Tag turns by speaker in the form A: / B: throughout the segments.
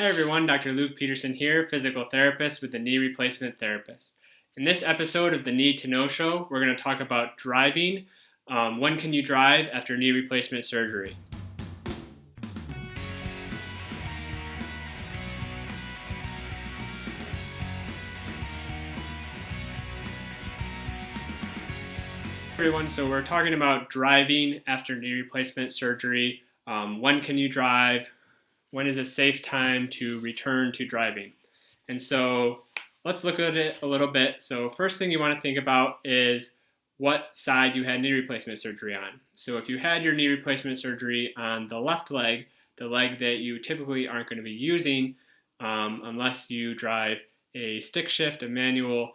A: Hi everyone, Dr. Luke Peterson here, physical therapist with the Knee Replacement Therapist. In this episode of the Need to Know Show, we're going to talk about driving. When can you drive after knee replacement surgery? Everyone, so we're talking about driving after knee replacement surgery. When can you drive? When is a safe time to return to driving? And so let's look at it a little bit. So first thing you want to think about is what side you had knee replacement surgery on. So if you had your knee replacement surgery on the left leg, the leg that you typically aren't going to be using unless you drive a stick shift, a manual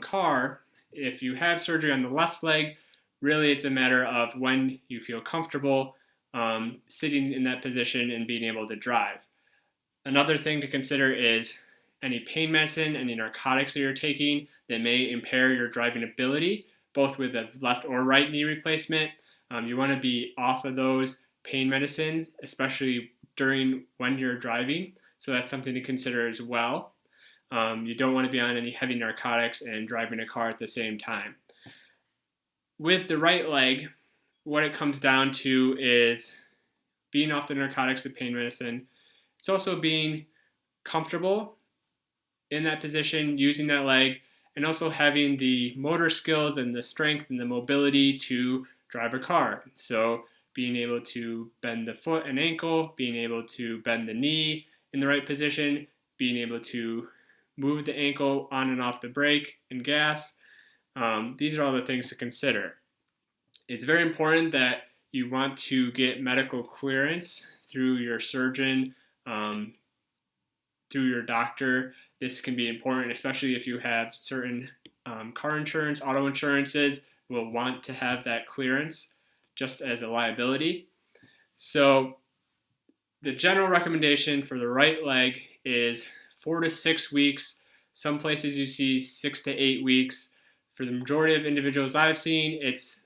A: car, if you have surgery on the left leg, really it's a matter of when you feel comfortable sitting in that position and being able to drive. Another thing to consider is any pain medicine, any narcotics that you're taking that may impair your driving ability, both with a left or right knee replacement. You want to be off of those pain medicines, especially during when you're driving. So that's something to consider as well. You don't want to be on any heavy narcotics and driving a car at the same time. With the right leg, what it comes down to is being off the narcotics, the pain medicine. It's also being comfortable in that position, using that leg, and also having the motor skills and the strength and the mobility to drive a car. So being able to bend the foot and ankle, being able to bend the knee in the right position, being able to move the ankle on and off the brake and gas. These are all the things to consider. It's very important that you want to get medical clearance through your surgeon, through your doctor. This can be important, especially if you have certain car insurance, auto insurances will want to have that clearance just as a liability. So the general recommendation for the right leg is 4 to 6 weeks. Some places you see 6 to 8 weeks. For the majority of individuals I've seen, it's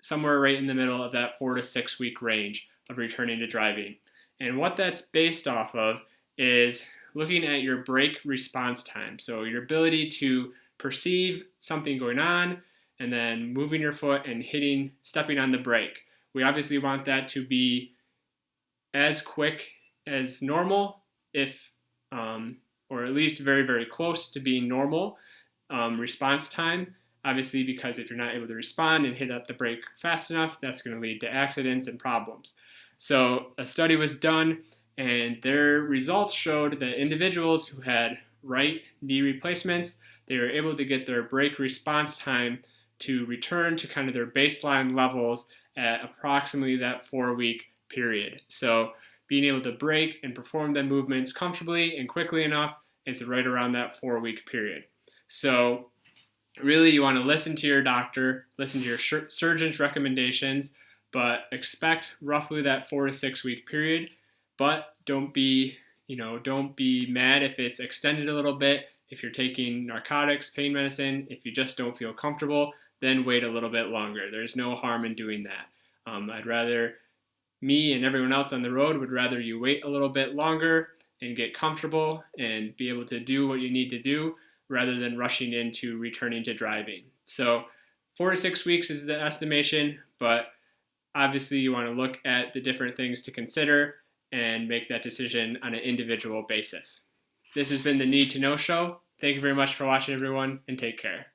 A: somewhere right in the middle of that 4 to 6 week range of returning to driving. And what that's based off of is looking at your brake response time. So your ability to perceive something going on and then moving your foot and stepping on the brake. We obviously want that to be as quick as normal, or at least very, very close to being normal response time. Obviously, because if you're not able to respond and hit up the brake fast enough, that's going to lead to accidents and problems. So a study was done, and their results showed that individuals who had right knee replacements, they were able to get their brake response time to return to kind of their baseline levels at approximately that 4-week period. So being able to brake and perform the movements comfortably and quickly enough is right around that 4-week period. So really, you want to listen to your doctor, listen to your surgeon's recommendations, but expect roughly that 4 to 6 week period. But don't be mad if it's extended a little bit. If you're taking narcotics, pain medicine, if you just don't feel comfortable, then wait a little bit longer. There's no harm in doing that. Me and everyone else on the road would rather you wait a little bit longer and get comfortable and be able to do what you need to do rather than rushing into returning to driving. So 4 to 6 weeks is the estimation, but obviously you want to look at the different things to consider and make that decision on an individual basis. This has been the Need to Know Show. Thank you very much for watching, everyone, and take care.